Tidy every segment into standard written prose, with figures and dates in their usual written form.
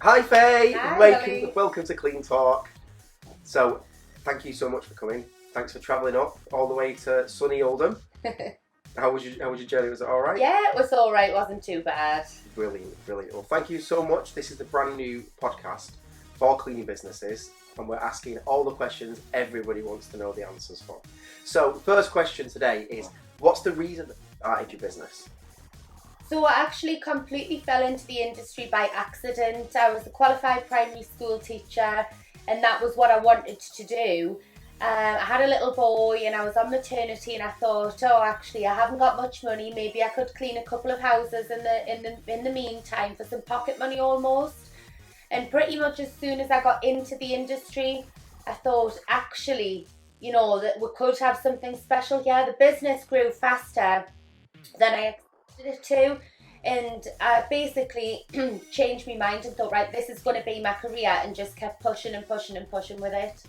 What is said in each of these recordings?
Hi Faye, Hi, welcome to Cleantalk. So, thank you so much for coming. Thanks for travelling up all the way to sunny Oldham. How was your journey? Was it all right? Yeah, it was all right. Wasn't too bad. Brilliant. Well, thank you so much. This is the brand new podcast for cleaning businesses, and we're asking all the questions everybody wants to know the answers for. So, first question today is, what's the reason that you started your business? So I actually completely fell into the industry by accident. I was a qualified primary school teacher, and that was what I wanted to do. I had a little boy and I was on maternity, and I thought, actually I haven't got much money. Maybe I could clean a couple of houses in the meantime for some pocket money almost. And pretty much as soon as I got into the industry, I thought, actually, that we could have something special here. The business grew faster than I expected it to, and I basically changed my mind and thought, right, this is going to be my career, and just kept pushing with it.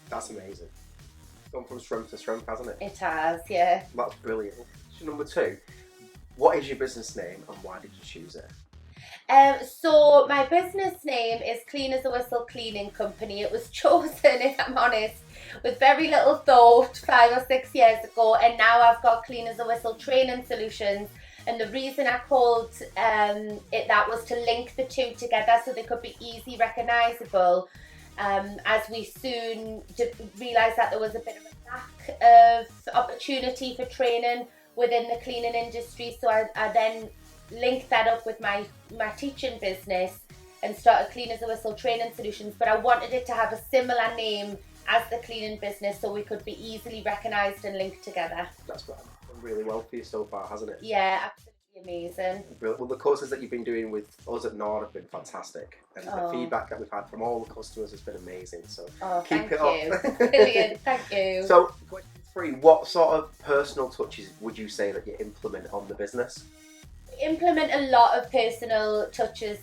That's amazing. Gone from strength to strength, hasn't it? It has, yeah. That's brilliant. Question number 2, what is your business name and why did you choose it? So my business name is Clean as a Whistle Cleaning Company. It was chosen, if I'm honest, with very little thought 5 or 6 years ago, and now I've got Clean as a Whistle Training Solutions. And the reason I called it that was to link the two together so they could be easy recognisable, as we soon realised that there was a bit of a lack of opportunity for training within the cleaning industry. So I then linked that up with my teaching business and started Clean as a Whistle Training Solutions. But I wanted it to have a similar name as the cleaning business so we could be easily recognised and linked together. That's done really well for you so far, hasn't it? Yeah, absolutely amazing. Well, the courses that you've been doing with us at Njord have been fantastic, and the feedback that we've had from all the customers has been amazing, so keep it up. Brilliant, thank you. So, question 3, what sort of personal touches would you say that you implement on the business? Implement a lot of personal touches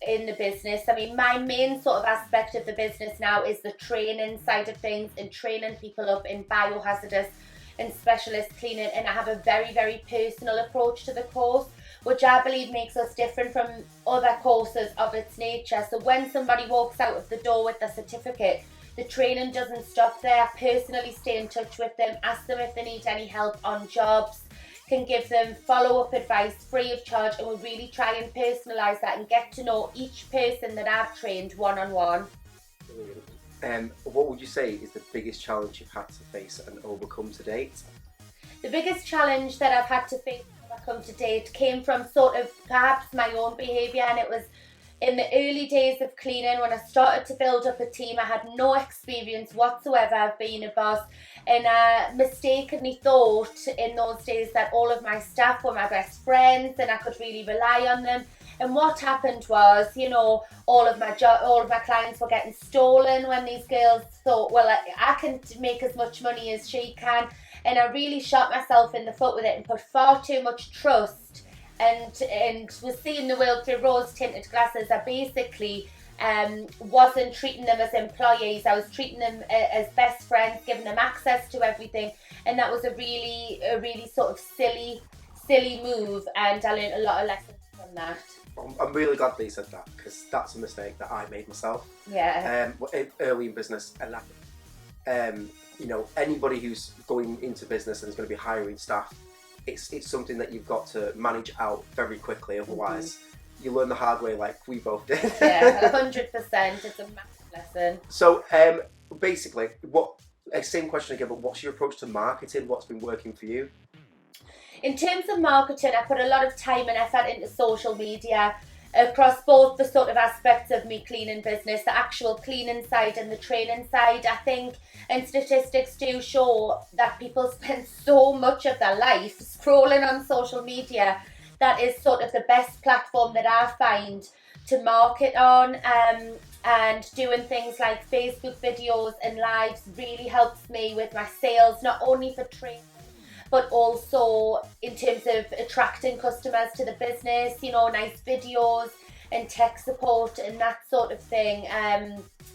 in the business. I mean, my main sort of aspect of the business now is the training side of things, and training people up in biohazardous and specialist cleaning, and I have a very, very personal approach to the course, which I believe makes us different from other courses of its nature. So when somebody walks out of the door with a certificate, the training doesn't stop there. I personally stay in touch with them, ask them if they need any help on jobs, can give them follow-up advice free of charge, and we really try and personalise that and get to know each person that I've trained one-on-one. Brilliant. What would you say is the biggest challenge you've had to face and overcome to date? The biggest challenge that I've had to face and overcome to date came from sort of perhaps my own behaviour, and it was in the early days of cleaning when I started to build up a team. I had no experience whatsoever of being a boss, and I mistakenly thought in those days that all of my staff were my best friends and I could really rely on them. And what happened was, all of my clients were getting stolen when these girls thought, well, I can make as much money as she can. And I really shot myself in the foot with it and put far too much trust and was seeing the world through rose-tinted glasses. I basically wasn't treating them as employees. I was treating them as best friends, giving them access to everything. And that was a really sort of silly move, and I learned a lot of lessons from that. I'm really glad that you said that, because that's a mistake that I made myself. Yeah. Early in business, and anybody who's going into business and is going to be hiring staff, it's something that you've got to manage out very quickly. Otherwise, you learn the hard way, like we both did. Yeah, 100%. It's a massive lesson. So, basically, same question again, but what's your approach to marketing? What's been working for you? In terms of marketing, I put a lot of time and effort into social media across both the sort of aspects of me cleaning business, the actual cleaning side and the training side. I think, and statistics do show that people spend so much of their life scrolling on social media. That is sort of the best platform that I find to market on, and doing things like Facebook videos and lives really helps me with my sales, not only for training, but also in terms of attracting customers to the business, nice videos and tech support and that sort of thing.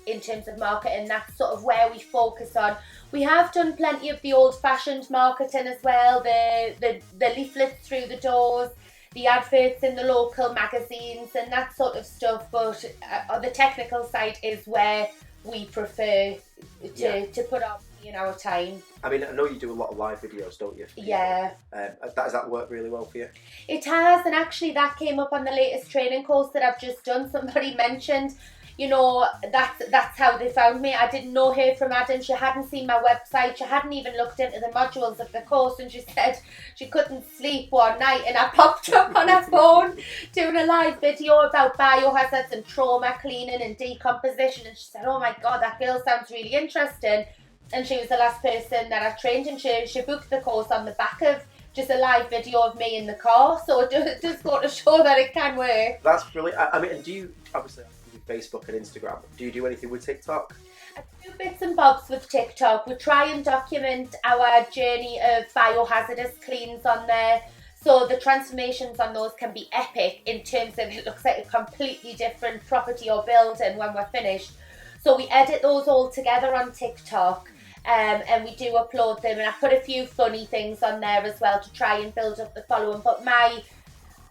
In terms of marketing, that's sort of where we focus on. We have done plenty of the old-fashioned marketing as well, the leaflets through the doors, the adverts in the local magazines and that sort of stuff. But on the technical side is where we prefer to put up our time. I mean, I know you do a lot of live videos, don't you? Yeah. Does that work really well for you? It has, and actually that came up on the latest training course that I've just done. Somebody mentioned, that's how they found me. I didn't know her from Adam. She hadn't seen my website. She hadn't even looked into the modules of the course, and she said she couldn't sleep one night, and I popped up on her phone doing a live video about biohazards and trauma cleaning and decomposition, and she said, oh my God, that girl sounds really interesting. And she was the last person that I trained, and she booked the course on the back of just a live video of me in the car. So it does go to show that it can work. That's brilliant. I mean, and do you, obviously, Facebook and Instagram, do you do anything with TikTok? I do bits and bobs with TikTok. We try and document our journey of biohazardous cleans on there. So the transformations on those can be epic in terms of it looks like a completely different property or building when we're finished. So we edit those all together on TikTok. And we do upload them, and I put a few funny things on there as well to try and build up the following. But my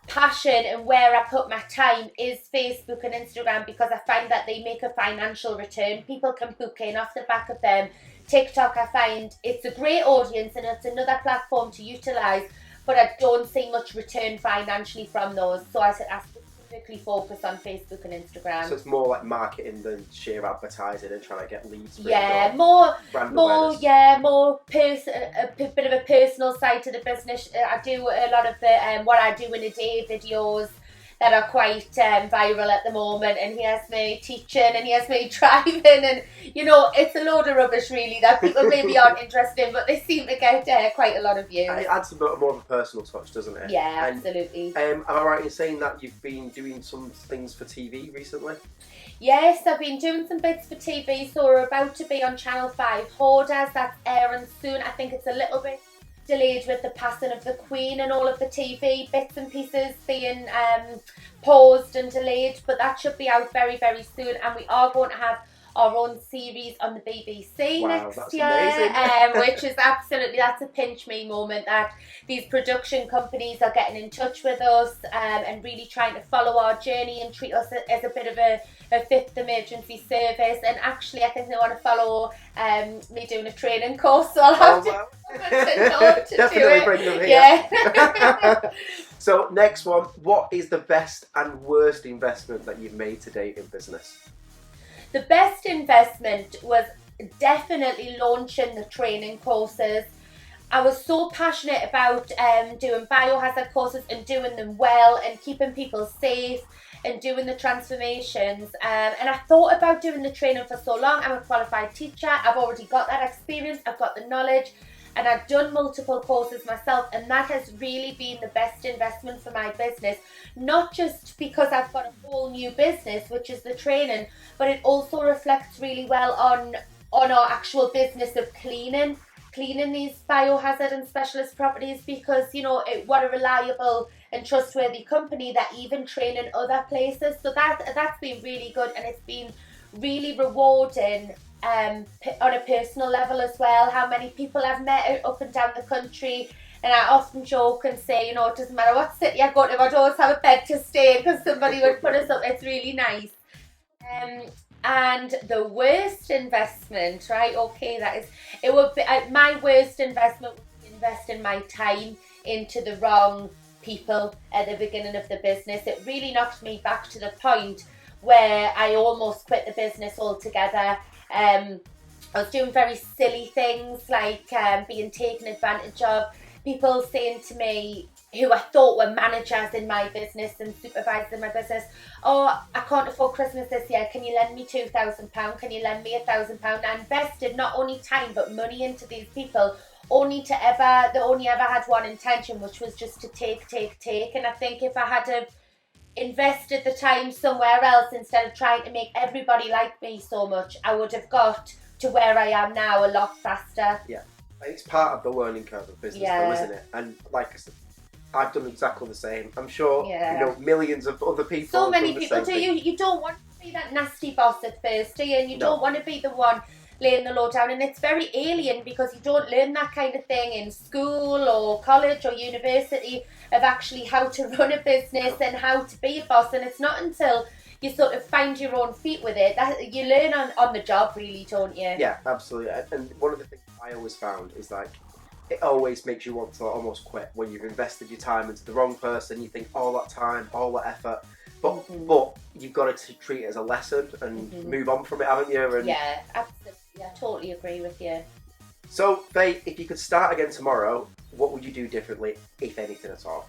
passion and where I put my time is Facebook and Instagram, because I find that they make a financial return. People can book in off the back of them. TikTok, I find it's a great audience and it's another platform to utilise, but I don't see much return financially from those. So I specifically focus on Facebook and Instagram. So it's more like marketing than sheer advertising and trying to get leads. Yeah, more a bit of a personal side to the business. I do a lot of the what I do in a day videos that are quite viral at the moment, and here's me teaching and here's me driving, and it's a load of rubbish really that people maybe aren't interested in, but they seem to get quite a lot of views. It adds a bit more of a personal touch, doesn't it? Yeah, absolutely. Am I right in saying that you've been doing some things for TV recently? Yes, I've been doing some bits for TV, so we're about to be on Channel 5 Hoarders. That's airing soon. I think it's a little bit delayed with the passing of the Queen and all of the TV bits and pieces being paused and delayed, but that should be out very, very soon, and we are going to have our own series on the BBC next year, which is that's a pinch me moment, that these production companies are getting in touch with us and really trying to follow our journey and treat us as a bit of a fifth emergency service. And actually I think they want to follow me doing a training course, so I'll have to definitely bring them here. Yeah. So next one, what is the best and worst investment that you've made to date in business? The best investment was definitely launching the training courses. I was so passionate about doing biohazard courses and doing them well and keeping people safe and doing the transformations. And I thought about doing the training for so long. I'm a qualified teacher. I've already got that experience. I've got the knowledge. And I've done multiple courses myself, and that has really been the best investment for my business. Not just because I've got a whole new business, which is the training, but it also reflects really well on our actual business of cleaning these biohazard and specialist properties, because what a reliable and trustworthy company that even train in other places. So that's been really good, and it's been really rewarding on a personal level as well. How many people I've met up and down the country, and I often joke and say, it doesn't matter what city I go to, I always have a bed to stay in because somebody would put us up. It's really nice. And the worst investment, right? Okay, it would be my worst investment would be investing my time into the wrong people at the beginning of the business. It really knocked me back to the point where I almost quit the business altogether. I was doing very silly things like being taken advantage of. People saying to me, who I thought were managers in my business and supervisors in my business, oh, I can't afford Christmas this year, can you lend me £2,000? Can you lend me £1,000? I invested not only time but money into these people, they only ever had one intention, which was just to take. And I think if I had have invested the time somewhere else instead of trying to make everybody like me so much, I would have got to where I am now a lot faster. Yeah, it's part of the learning curve of business, though, isn't it? And like I said, I've done exactly the same. I'm sure millions of other people. So many people do. You don't want to be that nasty boss at first, do you? And you don't want to be the one laying the law down, and it's very alien because you don't learn that kind of thing in school or college or university, of actually how to run a business and how to be a boss. And it's not until you sort of find your own feet with it that you learn on the job, really, don't you? Yeah, absolutely. And one of the things I always found is like, it always makes you want to almost quit when you've invested your time into the wrong person. You think all that time, all that effort, but you've got to treat it as a lesson and move on from it, haven't you? And yeah, absolutely. I totally agree with you. So, Faye, if you could start again tomorrow, what would you do differently, if anything at all?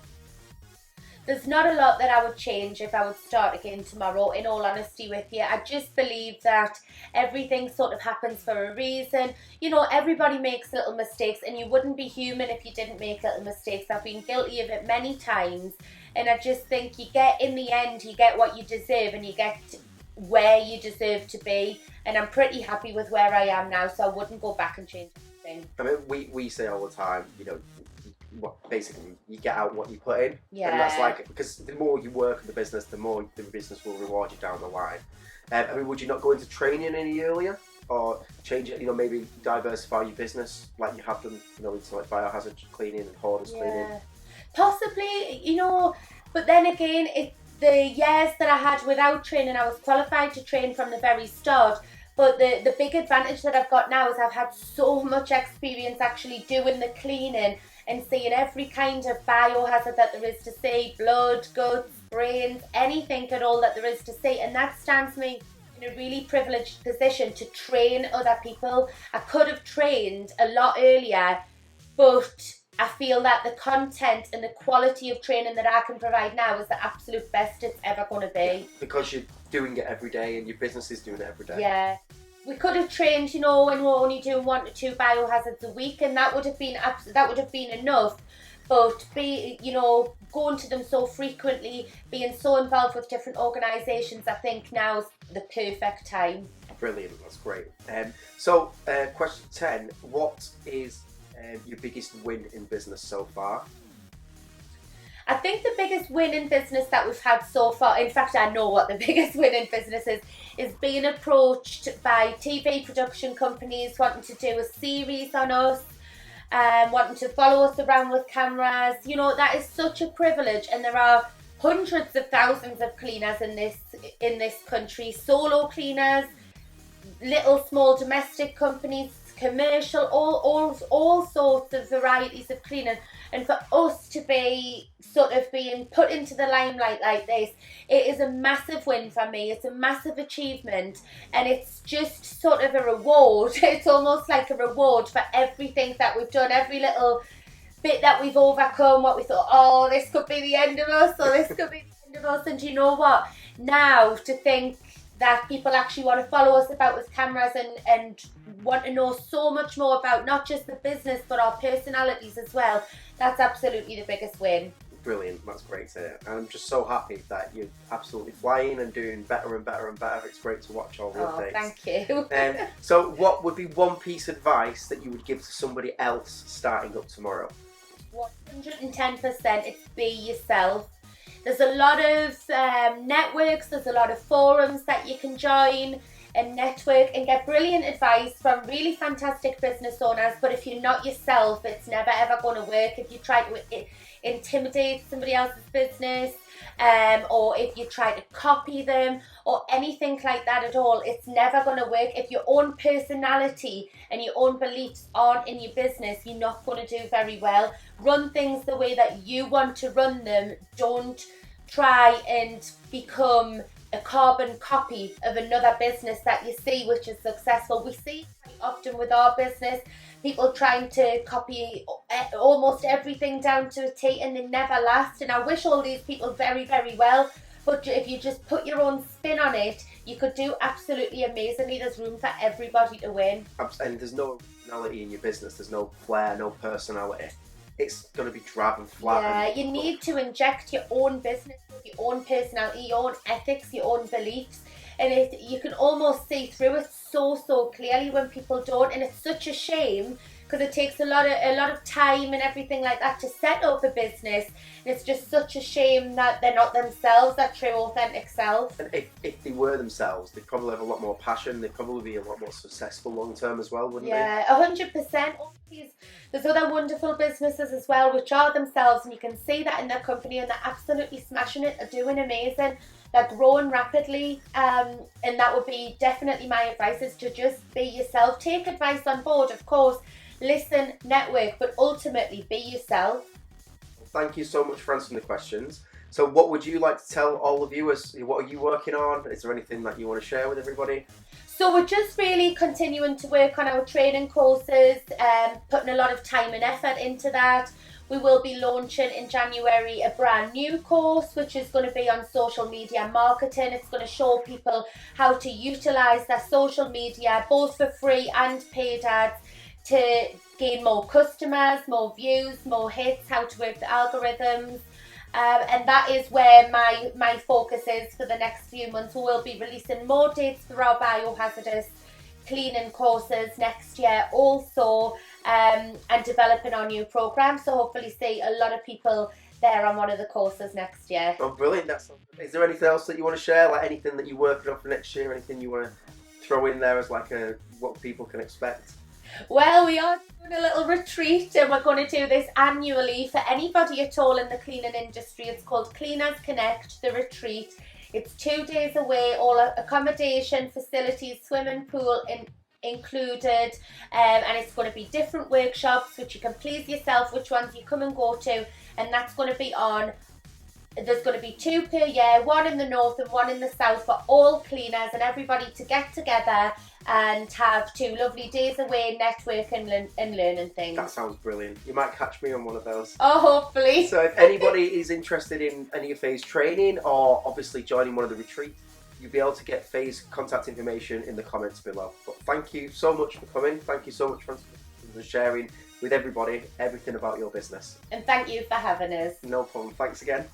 There's not a lot that I would change if I would start again tomorrow, in all honesty with you. I just believe that everything sort of happens for a reason. You know, everybody makes little mistakes, and you wouldn't be human if you didn't make little mistakes. I've been guilty of it many times, and I just think in the end, you get what you deserve, and you get where you deserve to be. And I'm pretty happy with where I am now, so I wouldn't go back and change anything. I mean, we say all the time, you know, basically you get out what you put in. Yeah. And that's like, because the more you work in the business, the more the business will reward you down the line. I mean, would you not go into training any earlier, or change it, you know, maybe diversify your business like you have done, you know, into like Biohazard cleaning and hoarders cleaning? Possibly, you know, but then again, the years that I had without training, I was qualified to train from the very start. But the big advantage that I've got now is I've had so much experience actually doing the cleaning and seeing every kind of biohazard that there is to see, blood, guts, brains, anything at all that there is to see. And that stands me in a really privileged position to train other people. I could have trained a lot earlier, but I feel that the content and the quality of training that I can provide now is the absolute best it's ever going to be. Yeah, because you're doing it every day and your business is doing it every day. Yeah. We could have trained, you know, when we're only doing 1 to 2 biohazards a week, and that would have been enough. But going to them so frequently, being so involved with different organisations, I think now's the perfect time. Brilliant, that's great. So, question 10, what is your biggest win in business so far? I think the biggest win in business that we've had so far, in fact I know what the biggest win in business is being approached by TV production companies wanting to do a series on us, wanting to follow us around with cameras. You know, that is such a privilege, and there are hundreds of thousands of cleaners in this country, solo cleaners, little small domestic companies, commercial, all sorts of varieties of cleaning. And for us to be sort of being put into the limelight like this, it is a massive win for me. It's a massive achievement, and it's just sort of a reward. It's almost like a reward for everything that we've done, every little bit that we've overcome, what we thought, oh, this could be the end of us, or this could be the end of us. And you know what? Now to think that people actually want to follow us about with cameras and want to know so much more about not just the business but our personalities as well, that's absolutely the biggest win. Brilliant, that's great to hear. And I'm just so happy that you're absolutely flying and doing better and better and better. It's great to watch all the updates. Thank you. So what would be one piece of advice that you would give to somebody else starting up tomorrow? 110%, it's be yourself. There's a lot of networks, there's a lot of forums that you can join and network and get brilliant advice from really fantastic business owners. But if you're not yourself, it's never ever going to work. If you try to intimidate somebody else's business, or if you try to copy them or anything like that at all, it's never going to work. If your own personality and your own beliefs aren't in your business, you're not going to do very well. Run things the way that you want to run them. Don't try and become a carbon copy of another business that you see which is successful. We see quite often with our business people trying to copy almost everything down to a T, and they never last. And I wish all these people very, very well, but if you just put your own spin on it, you could do absolutely amazingly. There's room for everybody to win. And there's no originality in your business, there's no flair, no personality. It's going to be drab and flat. Yeah, you need to inject your own business with your own personality, your own ethics, your own beliefs. And you can almost see through it so clearly when people don't. And it's such a shame because it takes a lot of time and everything like that to set up a business. And it's just such a shame that they're not themselves, their true authentic self. And if they were themselves, they'd probably have a lot more passion. They'd probably be a lot more successful long term as well, wouldn't they? Yeah, 100%. There's other wonderful businesses as well which are themselves, and you can see that in their company, and they're absolutely smashing it. They're doing amazing. They're growing rapidly, and that would be definitely my advice, is to just be yourself. Take advice on board, of course. Listen, network, but ultimately be yourself. Thank you so much for answering the questions. So what would you like to tell all the viewers? What are you working on? Is there anything that you want to share with everybody? So we're just really continuing to work on our training courses, putting a lot of time and effort into that. We will be launching in January a brand new course, which is going to be on social media marketing. It's going to show people how to utilise their social media, both for free and paid ads, to gain more customers, more views, more hits, how to work the algorithms. And that is where my focus is for the next few months. We will be releasing more dates for our biohazardous cleaning courses next year also, and developing our new program. So hopefully see a lot of people there on one of the courses next year. Oh, brilliant. Is there anything else that you want to share? Like anything that you're working on for next year? Anything you want to throw in there as like what people can expect? Well, we are doing a little retreat, and we're going to do this annually for anybody at all in the cleaning industry. It's called Cleaners Connect, the retreat. It's 2 days away, all accommodation, facilities, swimming pool included, and it's going to be different workshops which you can please yourself which ones you come and go to, and that's going to be on. There's going to be 2 per year, one in the north and one in the south, for all cleaners and everybody to get together and have 2 lovely days away, networking and learning things. That sounds brilliant. You might catch me on one of those. Oh, hopefully. So if anybody is interested in any of Faye's training, or obviously joining one of the retreats, you'll be able to get Faye's contact information in the comments below. But thank you so much for coming. Thank you so much for sharing with everybody everything about your business. And thank you for having us. No problem. Thanks again.